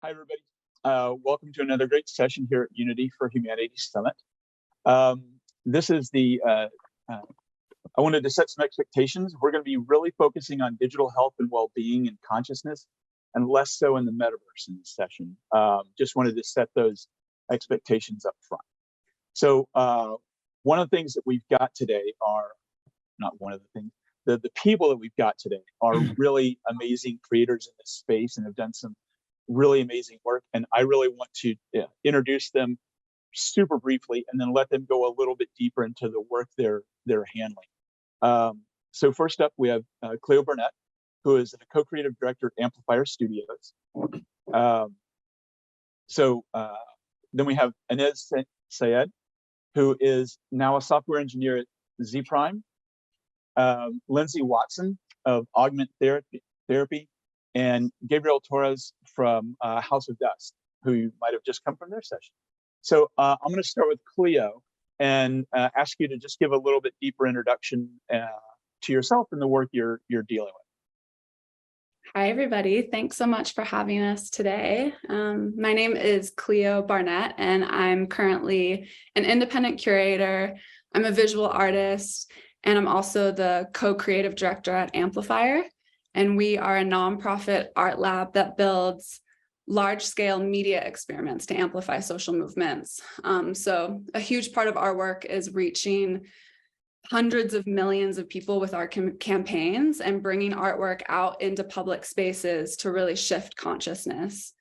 Hi, everybody. Welcome to another great session here at Unity for Humanity Summit. This is I wanted to set some expectations. We're going to be really focusing on digital health and well-being and consciousness, and less so in the metaverse in this session. Just wanted to set those expectations up front. So one of the things that we've got today are, not one of the things, the people that we've got today are really amazing creators in this space and have done some really amazing work. And I really want to introduce them super briefly and then let them go a little bit deeper into the work they're handling. So first up, we have Cleo Barnett, who is the co-creative director at Amplifier Studios. Then we have Ines Syed, who is now a software engineer at Zpryme. Lindsay Watson of Augment Therapy, and Gabriel Torres from House of Dust, who you might have just come from their session. So I'm going to start with Cleo and ask you to just give a little bit deeper introduction to yourself and the work you're dealing with. Hi, everybody. Thanks so much for having us today. My name is Cleo Barnett, and I'm currently an independent curator. I'm a visual artist, and I'm also the co-creative director at Amplifier. And we are a nonprofit art lab that builds large-scale media experiments to amplify social movements. So a huge part of our work is reaching hundreds of millions of people with our campaigns and bringing artwork out into public spaces to really shift consciousness.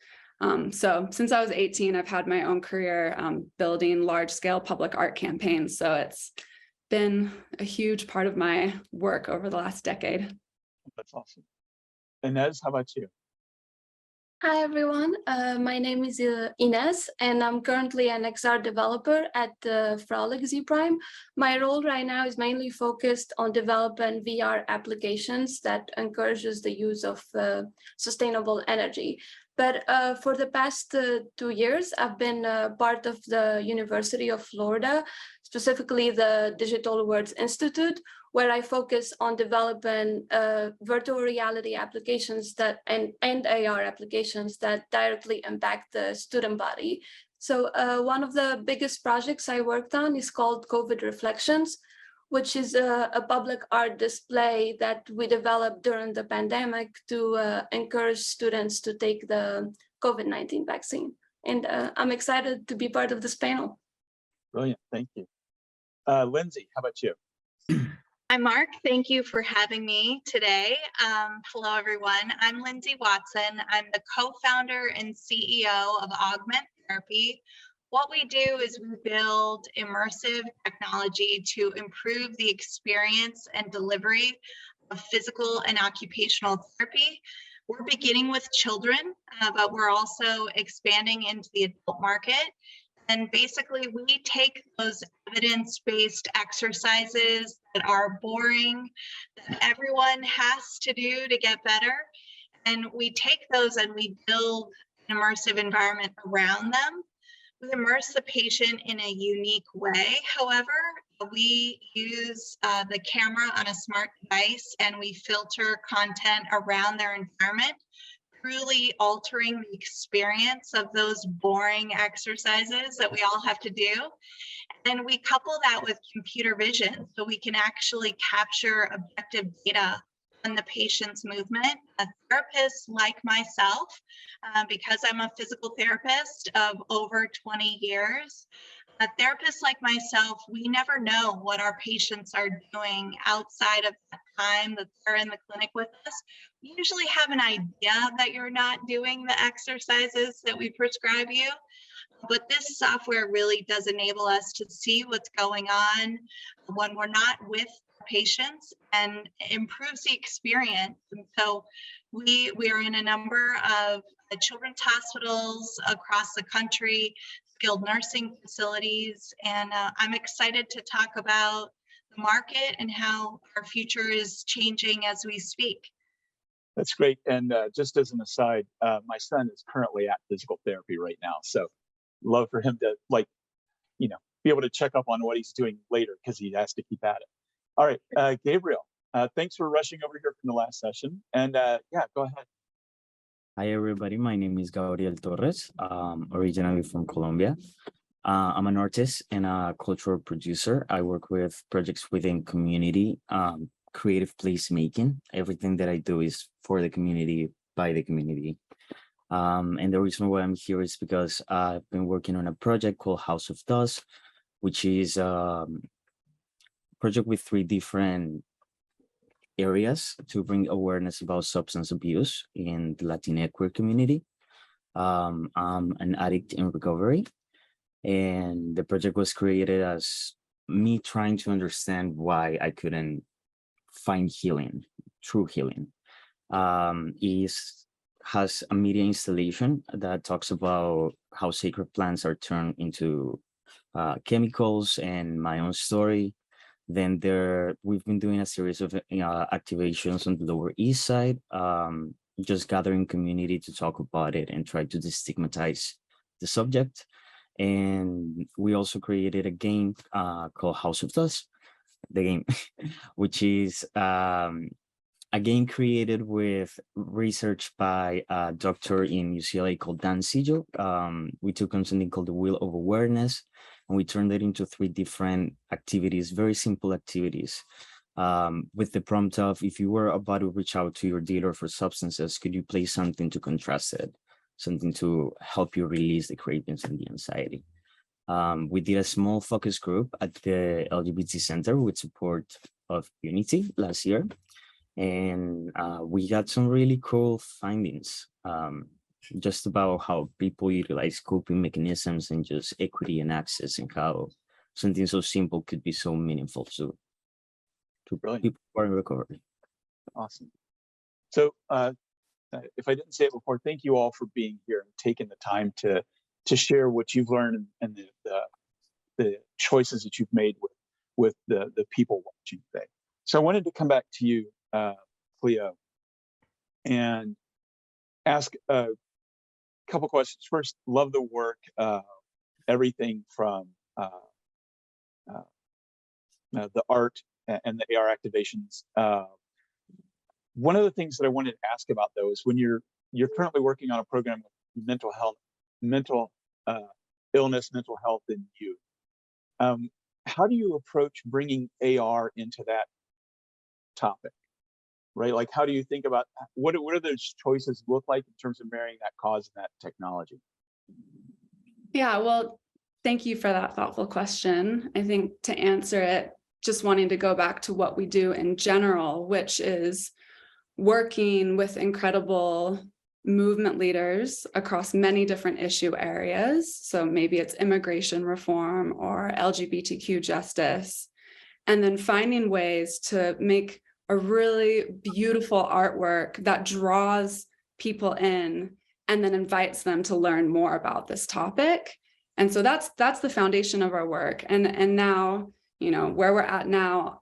So since I was 18, I've had my own career building large-scale public art campaigns. So it's been a huge part of my work over the last decade. That's awesome. Ines, how about you? Hi, everyone. My name is Ines, and I'm currently an XR developer at the Frolic Zpryme. My role right now is mainly focused on developing VR applications that encourages the use of sustainable energy. But for the past 2 years, I've been part of the University of Florida, specifically the Digital Worlds Institute, where I focus on developing virtual reality applications and AR applications that directly impact the student body. So one of the biggest projects I worked on is called COVID Reflections, which is a public art display that we developed during the pandemic to encourage students to take the COVID-19 vaccine. And I'm excited to be part of this panel. Brilliant, thank you. Lindsay, how about you? Hi, Mark. Thank you for having me today. Hello, everyone. I'm Lindsay Watson. I'm the co-founder and CEO of Augment Therapy. What we do is we build immersive technology to improve the experience and delivery of physical and occupational therapy. We're beginning with children, but we're also expanding into the adult market. And basically, we take those evidence-based exercises that are boring, that everyone has to do to get better, and we take those and we build an immersive environment around them. We immerse the patient in a unique way. However, we use the camera on a smart device and we filter content around their environment, truly altering the experience of those boring exercises that we all have to do. And we couple that with computer vision so we can actually capture objective data on the patient's movement. Therapists like myself, because I'm a physical therapist of over 20 years, therapists like myself, we never know what our patients are doing outside of that time that they're in the clinic with us. We usually have an idea that you're not doing the exercises that we prescribe you, but this software really does enable us to see what's going on when we're not with patients and improves the experience. And so we are in a number of children's hospitals across the country, skilled nursing facilities, and I'm excited to talk about the market and how our future is changing as we speak. That's great. And just as an aside, my son is currently at physical therapy right now. So love for him to be able to check up on what he's doing later because he has to keep at it. All right, Gabriel, thanks for rushing over here from the last session. And yeah, go ahead. Hi, everybody. My name is Gabriel Torres, originally from Colombia. I'm an artist and a cultural producer. I work with projects within community, creative placemaking. Everything that I do is for the community, by the community. And the reason why I'm here is because I've been working on a project called House of Dust, which is a project with 3 different areas to bring awareness about substance abuse in the Latinx queer community. I'm an addict in recovery, and the project was created as me trying to understand why I couldn't find healing, true healing. Has a media installation that talks about how sacred plants are turned into chemicals and my own story. Then we've been doing a series of activations on the Lower East Side, just gathering community to talk about it and try to destigmatize the subject. And we also created a game called House of Dust, the game, which is a game created with research by a doctor in UCLA called Dan Siegel. We took on something called the Wheel of Awareness, and we turned it into 3 different activities, very simple activities, with the prompt of, if you were about to reach out to your dealer for substances, could you play something to contrast it, something to help you release the cravings and the anxiety? We did a small focus group at the LGBT Center with support of Unity last year. And we got some really cool findings just about how people utilize coping mechanisms and just equity and access, and how something so simple could be so meaningful to Brilliant. people who are in recovery. Awesome. So if I didn't say it before, thank you all for being here and taking the time to share what you've learned and the choices that you've made with the people watching today. So I wanted to come back to you, Cleo, and ask a couple questions. First, love the work, everything from the art and the AR activations. One of the things that I wanted to ask about, though, is when you're currently working on a program with mental illness, mental health in youth. How do you approach bringing AR into that topic? Right? Like, how do you think about what do those choices look like in terms of marrying that cause and that technology? Yeah, well, thank you for that thoughtful question. I think to answer it, just wanting to go back to what we do in general, which is working with incredible movement leaders across many different issue areas. So maybe it's immigration reform or LGBTQ justice, and then finding ways to make a really beautiful artwork that draws people in and then invites them to learn more about this topic. And so that's the foundation of our work. And now, you know, where we're at now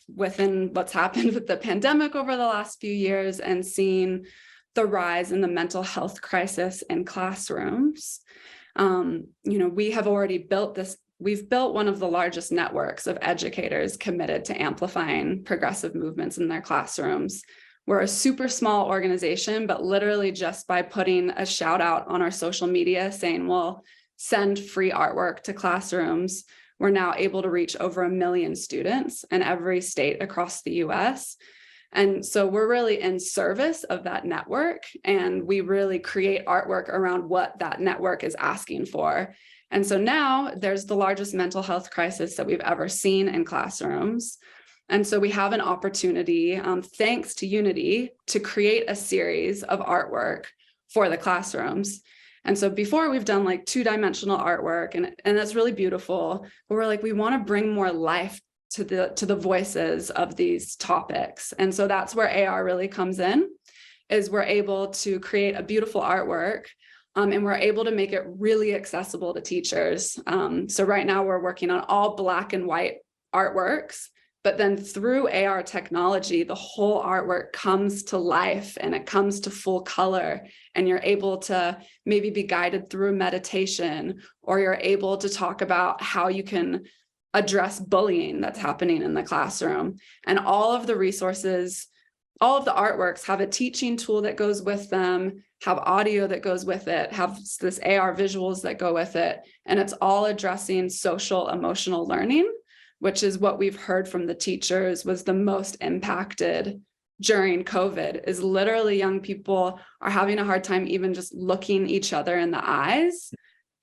within what's happened with the pandemic over the last few years and seeing the rise in the mental health crisis in classrooms. You know, we have already built this. We've built one of the largest networks of educators committed to amplifying progressive movements in their classrooms. We're a super small organization, but literally just by putting a shout out on our social media saying, well, send free artwork to classrooms, we're now able to reach over 1 million students in every state across the US. And so we're really in service of that network, and we really create artwork around what that network is asking for. And so now there's the largest mental health crisis that we've ever seen in classrooms. And so we have an opportunity, thanks to Unity, to create a series of artwork for the classrooms. And so before, we've done like 2-dimensional artwork, and that's really beautiful, but we're like, we want to bring more life to the voices of these topics. And so that's where AR really comes in, is we're able to create a beautiful artwork, and we're able to make it really accessible to teachers. So right now we're working on all Black and white artworks, but then through AR technology, the whole artwork comes to life and it comes to full color, and you're able to maybe be guided through meditation, or you're able to talk about how you can address bullying that's happening in the classroom. And all of the resources all of the artworks have a teaching tool that goes with them, have audio that goes with it, have this AR visuals that go with it. And it's all addressing social emotional learning, which is what we've heard from the teachers was the most impacted during COVID, is literally young people are having a hard time even just looking each other in the eyes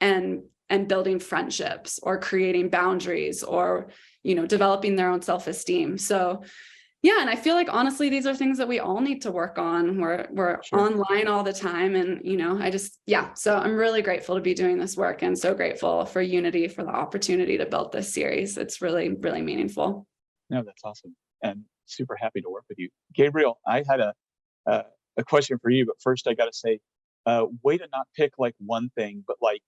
and building friendships or creating boundaries or, developing their own self-esteem. So yeah, and I feel like honestly, these are things that we all need to work on. We're Sure. online all the time. And, so I'm really grateful to be doing this work and so grateful for Unity for the opportunity to build this series. It's really, really meaningful. No, that's awesome. And super happy to work with you. Gabriel, I had a question for you, but first I got to say, way to not pick like one thing, but like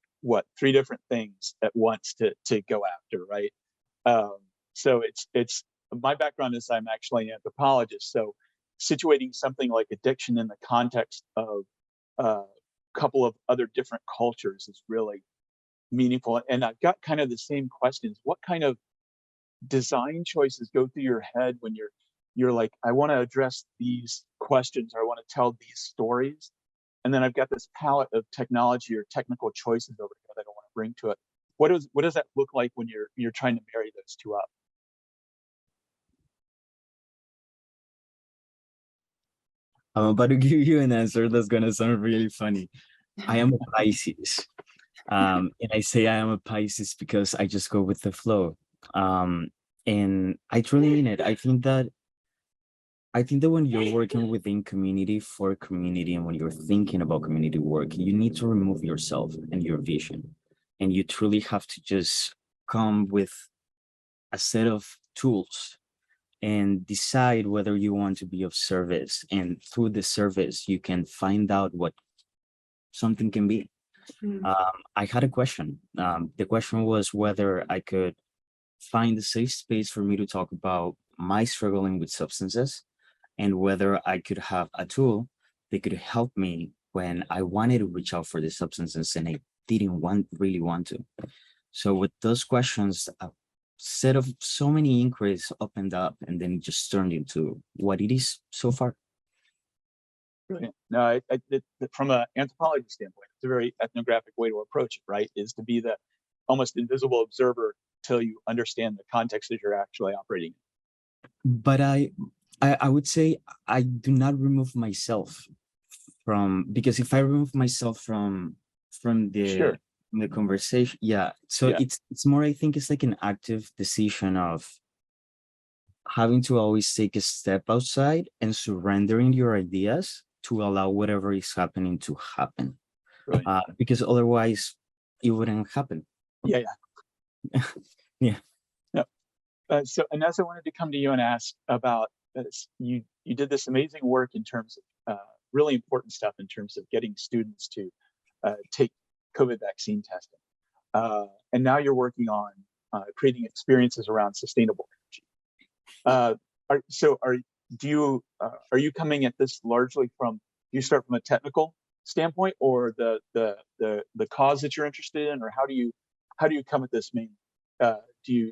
three different things at once to go after, right? So it's my background is I'm actually an anthropologist. So situating something like addiction in the context of a couple of other different cultures is really meaningful. And I've got kind of the same questions. What kind of design choices go through your head when you're like, I want to address these questions or I want to tell these stories? And then I've got this palette of technology or technical choices over here that I want to bring to it. What does that look like when you're trying to marry those two up? I'm about to give you an answer that's gonna sound really funny. I am a Pisces. And I say I am a Pisces because I just go with the flow. And I truly mean it. I think that when you're working within community for community and when you're thinking about community work, you need to remove yourself and your vision. And you truly have to just come with a set of tools and decide whether you want to be of service. And through the service, you can find out what something can be. I had a question. The question was whether I could find a safe space for me to talk about my struggling with substances and whether I could have a tool that could help me when I wanted to reach out for the substances and I didn't really want to. So with those questions, a set of so many inquiries opened up and then it just turned into what it is so far. Brilliant. No, from an anthropology standpoint, it's a very ethnographic way to approach it, right? Is to be the almost invisible observer till you understand the context that you're actually operating in. But I would say I do not remove myself because if I remove myself from the the conversation, it's more, I think it's like an active decision of having to always take a step outside and surrendering your ideas to allow whatever is happening to happen. Right. Because otherwise it wouldn't happen. Yeah. Yeah. No. So Ines, I wanted to come to you and ask about you did this amazing work in terms of really important stuff in terms of getting students to take COVID vaccine testing. And now you're working on creating experiences around sustainable energy. Are you coming at this largely do you start from a technical standpoint or the cause that you're interested in, or how do you come at this main? Do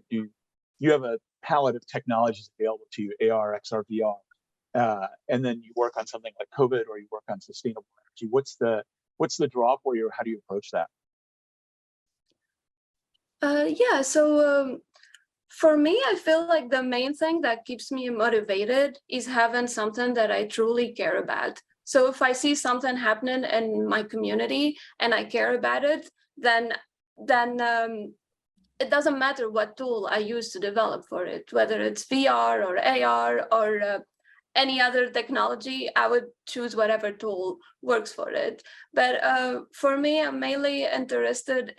you have a palette of technologies available to you, AR, XR, VR, and then you work on something like COVID or you work on sustainable energy? What's the draw for you, or how do you approach that? So for me, I feel like the main thing that keeps me motivated is having something that I truly care about. So if I see something happening in my community and I care about it, then it doesn't matter what tool I use to develop for it, whether it's VR or AR or any other technology. I would choose whatever tool works for it. But for me, I'm mainly interested.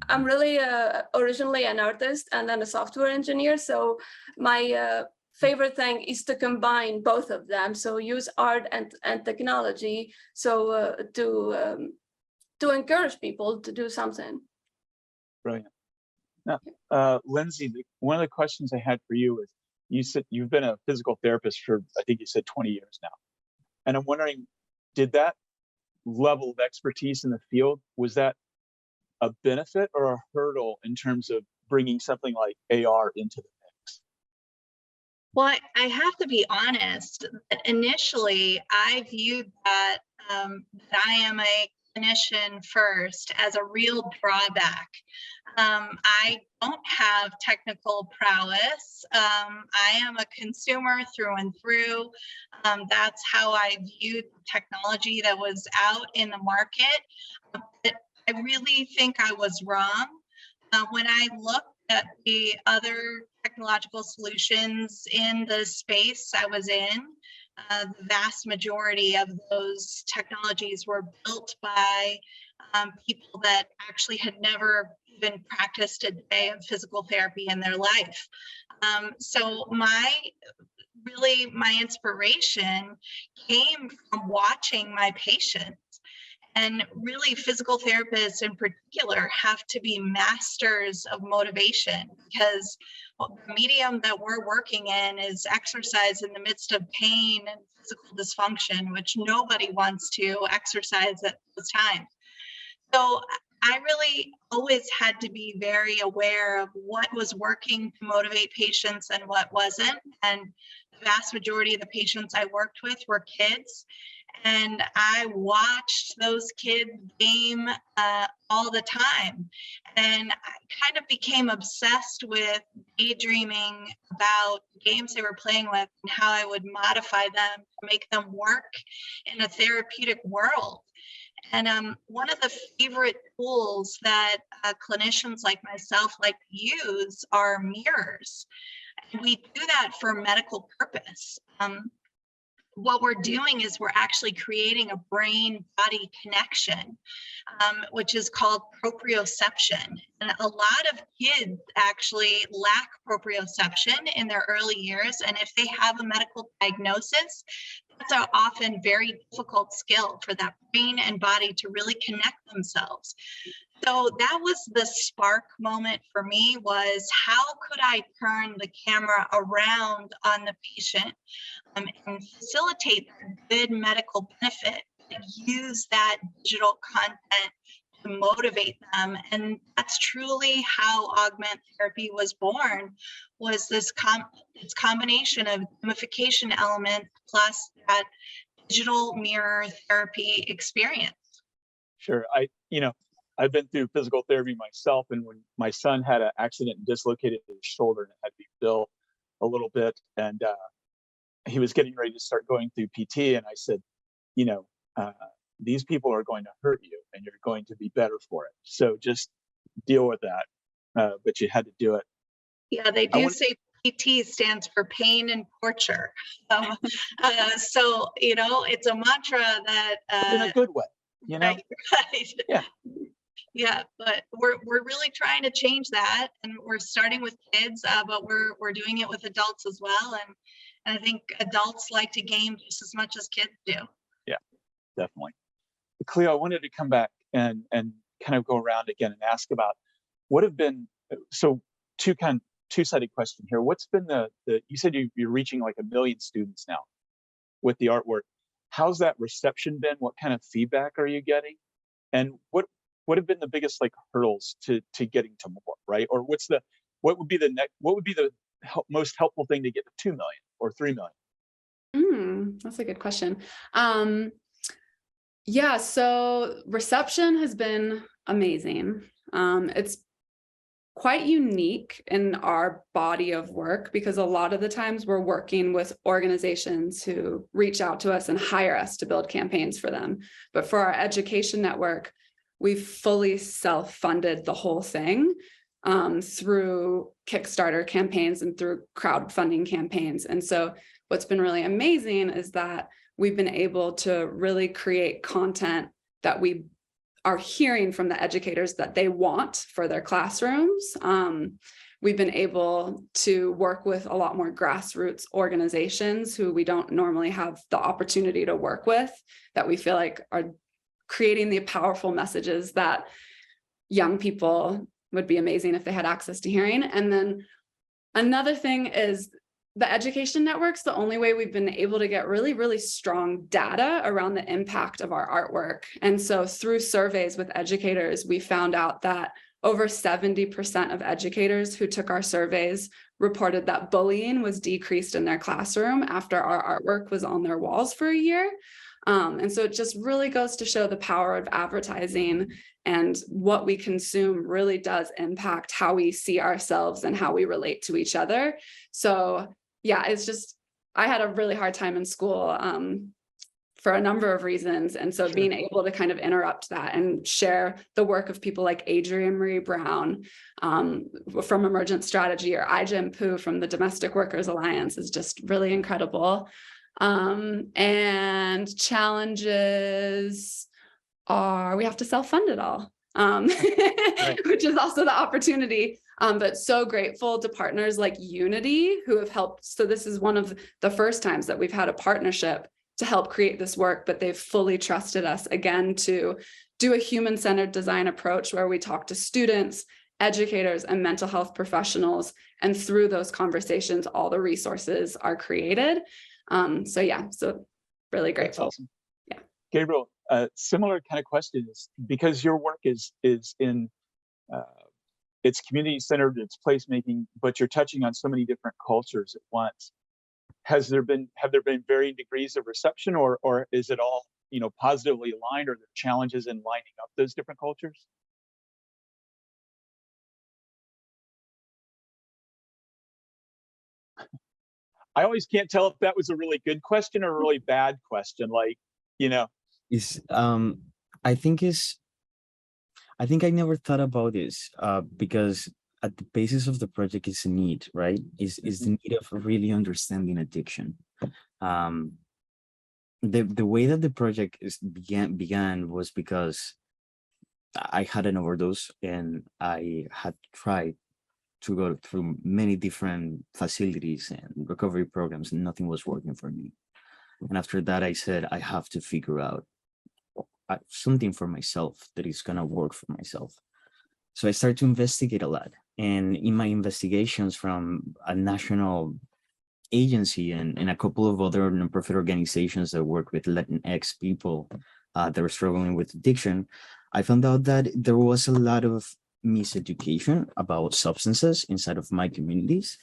I'm really originally an artist and then a software engineer. So my favorite thing is to combine both of them. So use art and technology. So to encourage people to do something. Brilliant. Now, Lindsay, one of the questions I had for you is, you said you've been a physical therapist for, I think you said 20 years now. And I'm wondering, did that level of expertise in the field, was that a benefit or a hurdle in terms of bringing something like AR into the mix? Well, I have to be honest. Initially, I viewed that that I am a clinician first as a real drawback. I don't have technical prowess. I am a consumer through and through. That's how I viewed technology that was out in the market. But I really think I was wrong. When I looked at the other technological solutions in the space I was in, the vast majority of those technologies were built by people that actually had never even practiced a day of physical therapy in their life. So my inspiration came from watching my patients. And really, physical therapists in particular have to be masters of motivation, because the medium that we're working in is exercise in the midst of pain and physical dysfunction, which nobody wants to exercise at those times. So I really always had to be very aware of what was working to motivate patients and what wasn't. And the vast majority of the patients I worked with were kids. And I watched those kids game all the time. And I kind of became obsessed with daydreaming about games they were playing with and how I would modify them to make them work in a therapeutic world. And one of the favorite tools that clinicians like myself like to use are mirrors. And we do that for medical purpose. What we're doing is we're actually creating a brain-body connection, which is called proprioception. And a lot of kids actually lack proprioception in their early years. And if they have a medical diagnosis, that's an often very difficult skill for that brain and body to really connect themselves. So that was the spark moment for me, was how could I turn the camera around on the patient and facilitate good medical benefit, use that digital content to motivate them. And that's truly how Augment therapy was born, was this combination of gamification elements plus that digital mirror therapy experience. Sure. I've been through physical therapy myself, and when my son had an accident and dislocated his shoulder and it had to be built a little bit, and he was getting ready to start going through PT, and I said, these people are going to hurt you and you're going to be better for it. So just deal with that. But you had to do it. Yeah, they do say PT stands for pain and torture. So, it's a mantra that in a good way, Right. Yeah. Yeah, but we're really trying to change that, and we're starting with kids, but we're doing it with adults as well, and I think adults like to game just as much as kids do. Yeah, definitely. Cleo, I wanted to come back and kind of go around again and ask about what have been, so two-sided question here. What's been you said you're reaching like 1 million students now with the artwork. How's that reception been? What kind of feedback are you getting? And what have been the biggest hurdles to getting to more, right? Or what would be the most helpful thing to get to 2 million or 3 million? That's a good question. Yeah, so reception has been amazing. It's quite unique in our body of work, because a lot of the times we're working with organizations who reach out to us and hire us to build campaigns for them. But for our education network, we've fully self-funded the whole thing through Kickstarter campaigns and through crowdfunding campaigns. And so what's been really amazing is that we've been able to really create content that we are hearing from the educators that they want for their classrooms. We've been able to work with a lot more grassroots organizations who we don't normally have the opportunity to work with, that we feel like are creating the powerful messages that young people would be amazing if they had access to hearing. And then another thing is the education network's the only way we've been able to get really, really strong data around the impact of our artwork. And so through surveys with educators, we found out that over 70% of educators who took our surveys reported that bullying was decreased in their classroom after our artwork was on their walls for a year. And so it just really goes to show the power of advertising, and what we consume really does impact how we see ourselves and how we relate to each other. So yeah, it's just, I had a really hard time in school for a number of reasons. And so being able to kind of interrupt that and share the work of people like Adrienne Marie Brown from Emergent Strategy, or Ai-jen Poo from the Domestic Workers Alliance, is just really incredible. And challenges are, we have to self-fund it all, which is also the opportunity. But so grateful to partners like Unity who have helped. So this is one of the first times that we've had a partnership to help create this work, but they've fully trusted us again to do a human-centered design approach where we talk to students, educators, and mental health professionals. And through those conversations, all the resources are created. So yeah, so really grateful. That's awesome. Yeah. Gabriel, similar kind of question is, because your work is in it's community-centered, it's placemaking, but you're touching on so many different cultures at once. Have there been varying degrees of reception, or is it all, positively aligned, or are there challenges in lining up those different cultures? I always can't tell if that was a really good question or a really bad question. Is I think I never thought about this because at the basis of the project is a need, right? Is the need of really understanding addiction. The way that the project began was because I had an overdose, and I had tried to go through many different facilities and recovery programs, and nothing was working for me. And after that, I said, I have to figure out something for myself that is going to work for myself. So I started to investigate a lot. And in my investigations from a national agency and a couple of other nonprofit organizations that work with Latinx people that are struggling with addiction, I found out that there was a lot of miseducation about substances inside of my communities.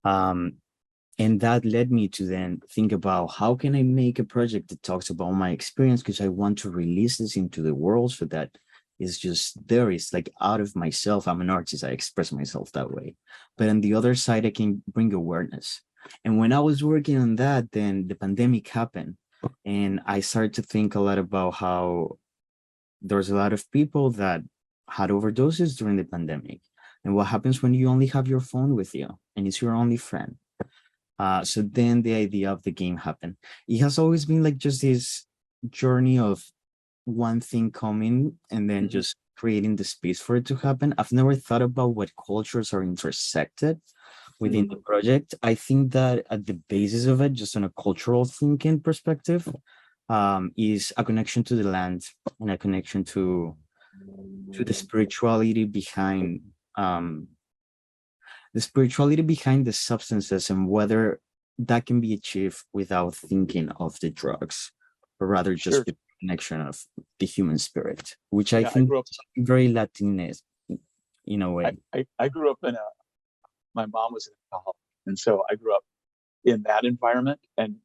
And that led me to then think about, how can I make a project that talks about my experience, because I want to release this into the world so that it's just there. It's like out of myself. I'm an artist. I express myself that way. But on the other side, I can bring awareness. And when I was working on that, then the pandemic happened. And I started to think a lot about how there's a lot of people that had overdoses during the pandemic. And what happens when you only have your phone with you and it's your only friend? So then the idea of the game happened. It has always been like just this journey of one thing coming and then just creating the space for it to happen. I've never thought about what cultures are intersected within the project. I think that at the basis of it, just on a cultural thinking perspective, is a connection to the land and a connection to the spirituality behind the substances, and whether that can be achieved without thinking of the drugs, or rather just the connection of the human spirit, which I think is very Latinx in a way. I grew up my mom was an alcoholic, and so I grew up in that environment, and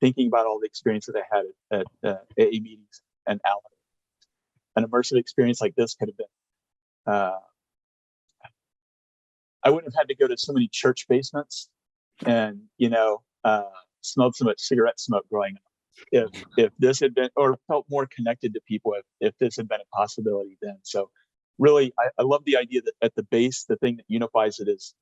thinking about all the experience that I had at AA meetings and Alan. An immersive experience like this could have been, I wouldn't have had to go to so many church basements and, smelled so much cigarette smoke growing up. If this had been, or felt more connected to people if this had been a possibility then. So really, I love the idea that at the base, the thing that unifies it is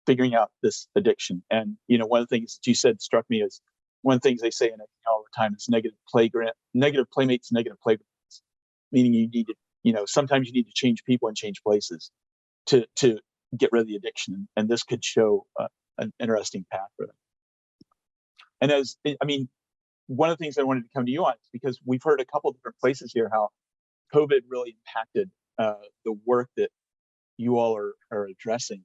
figuring out this addiction. And, one of the things that you said struck me as one of the things they say in it all the time is negative playmates, negative playgrounds, meaning you need to, sometimes you need to change people and change places to get rid of the addiction. And this could show an interesting path for them. And one of the things I wanted to come to you on is because we've heard a couple of different places here how COVID really impacted the work that you all are addressing.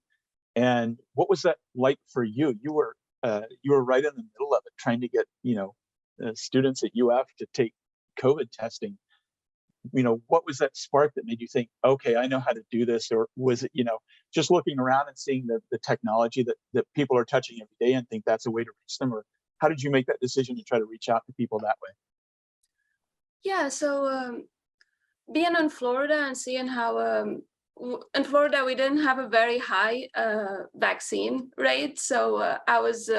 And what was that like for you? You were right in the middle of it, trying to get students at UF to take COVID testing. what was that spark that made you think, okay, I know how to do this? Or was it, just looking around and seeing the technology that people are touching every day and think that's a way to reach them? Or how did you make that decision to try to reach out to people that way? Yeah, so being in Florida and seeing how in Florida we didn't have a very high vaccine rate, so I was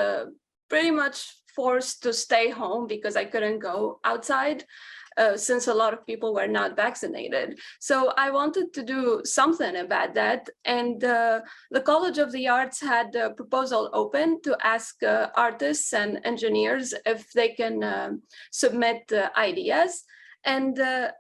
pretty much forced to stay home because I couldn't go outside. Since a lot of people were not vaccinated. So I wanted to do something about that. And the College of the Arts had a proposal open to ask artists and engineers if they can submit ideas. And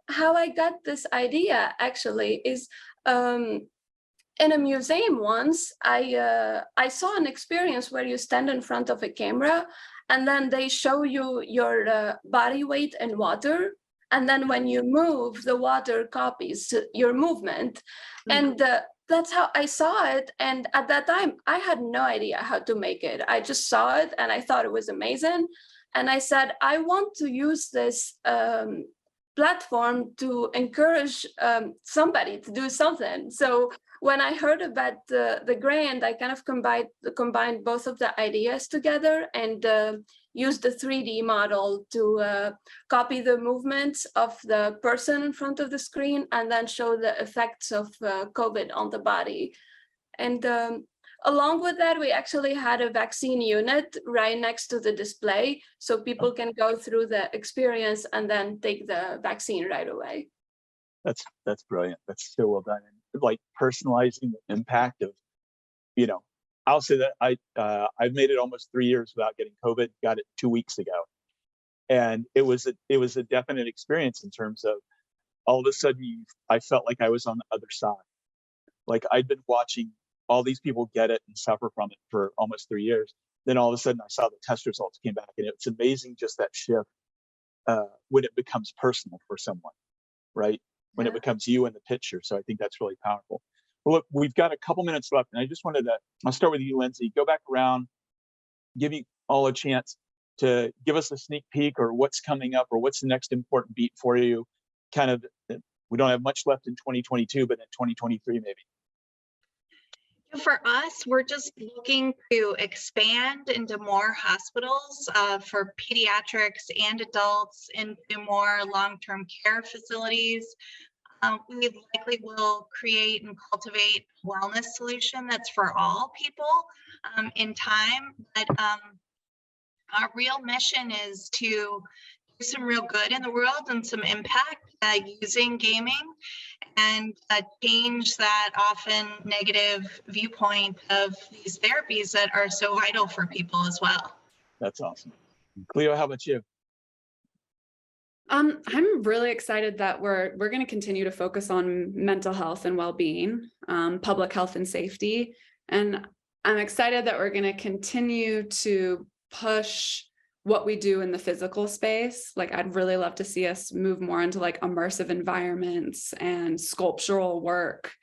how I got this idea actually is in a museum once, I saw an experience where you stand in front of a camera and then they show you your body weight in water. And then when you move, the water copies your movement. And that's how I saw it. And at that time, I had no idea how to make it. I just saw it and I thought it was amazing. And I said, I want to use this platform to encourage somebody to do something. So when I heard about the grant, I kind of combined both of the ideas together and used the 3D model to copy the movements of the person in front of the screen and then show the effects of COVID on the body. And along with that, we actually had a vaccine unit right next to the display so people can go through the experience and then take the vaccine right away. That's brilliant. That's so well done. And like personalizing the impact of, I'll say that I've made it almost 3 years without getting COVID. Got it 2 weeks ago, and it was a definite experience in terms of all of a sudden I felt like I was on the other side. Like I'd been watching all these people get it and suffer from it for almost 3 years. Then all of a sudden I saw the test results came back, and it's amazing just that shift when it becomes personal for someone, right? When it becomes you in the picture. So I think that's really powerful. Well, look, we've got a couple minutes left, and I just wanted to, I'll start with you, Lindsay, go back around, give you all a chance to give us a sneak peek or what's coming up or what's the next important beat for you. Kind of, we don't have much left in 2022, but in 2023, maybe. For us, we're just looking to expand into more hospitals for pediatrics and adults, into more long-term care facilities. We likely will create and cultivate a wellness solution that's for all people in time. But our real mission is to do some real good in the world and some impact using gaming and change that often negative viewpoint of these therapies that are so vital for people as well. That's awesome. Cleo, how about you? I'm really excited that we're going to continue to focus on mental health and well-being, public health and safety. And I'm excited that we're going to continue to push what we do in the physical space. Like I'd really love to see us move more into like immersive environments and sculptural work.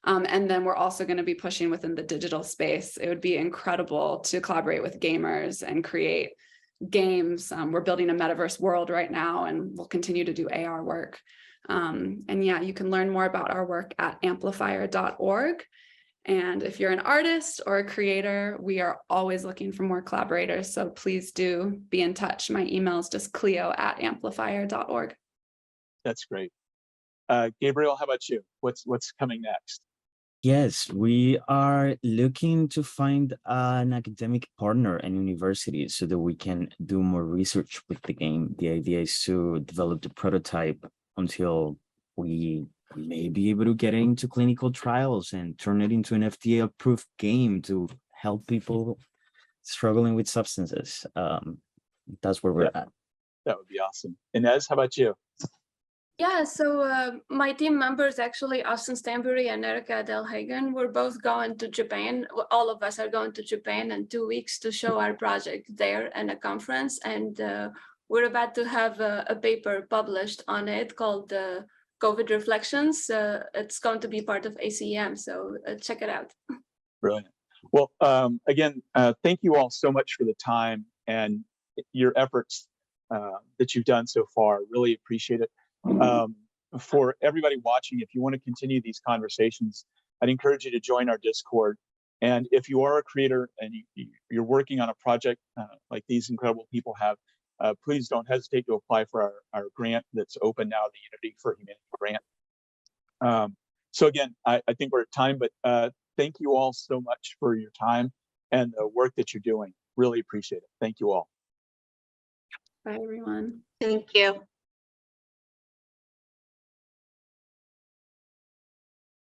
And then we're also going to be pushing within the digital space. It would be incredible to collaborate with gamers and create games. We're building a metaverse world right now, and we'll continue to do AR work. And yeah, you can learn more about our work at amplifier.org. And if you're an artist or a creator, we are always looking for more collaborators. So please do be in touch. My email is just cleo@amplifier.org. That's great. Gabriel, how about you? What's coming next? Yes, we are looking to find an academic partner and university so that we can do more research with the game. The idea is to develop the prototype until we may be able to get it into clinical trials and turn it into an FDA-approved game to help people struggling with substances. That's where we're at. That would be awesome. Ines, how about you? Yeah, so my team members, actually, Austin Stanbury and Erica Delhagen, we're both going to Japan. All of us are going to Japan in 2 weeks to show our project there at a conference. And we're about to have a paper published on it called COVID Reflections. It's going to be part of ACEM, so check it out. Brilliant. Well, again, thank you all so much for the time and your efforts that you've done so far. Really appreciate it. for everybody watching, if you want to continue these conversations, I'd encourage you to join our Discord. And if you are a creator and you're working on a project like these incredible people have, please don't hesitate to apply for our grant that's open now, the Unity for Humanity grant. So again, I think we're at time, but thank you all so much for your time and the work that you're doing. Really appreciate it. Thank you all. Bye, everyone. Thank you.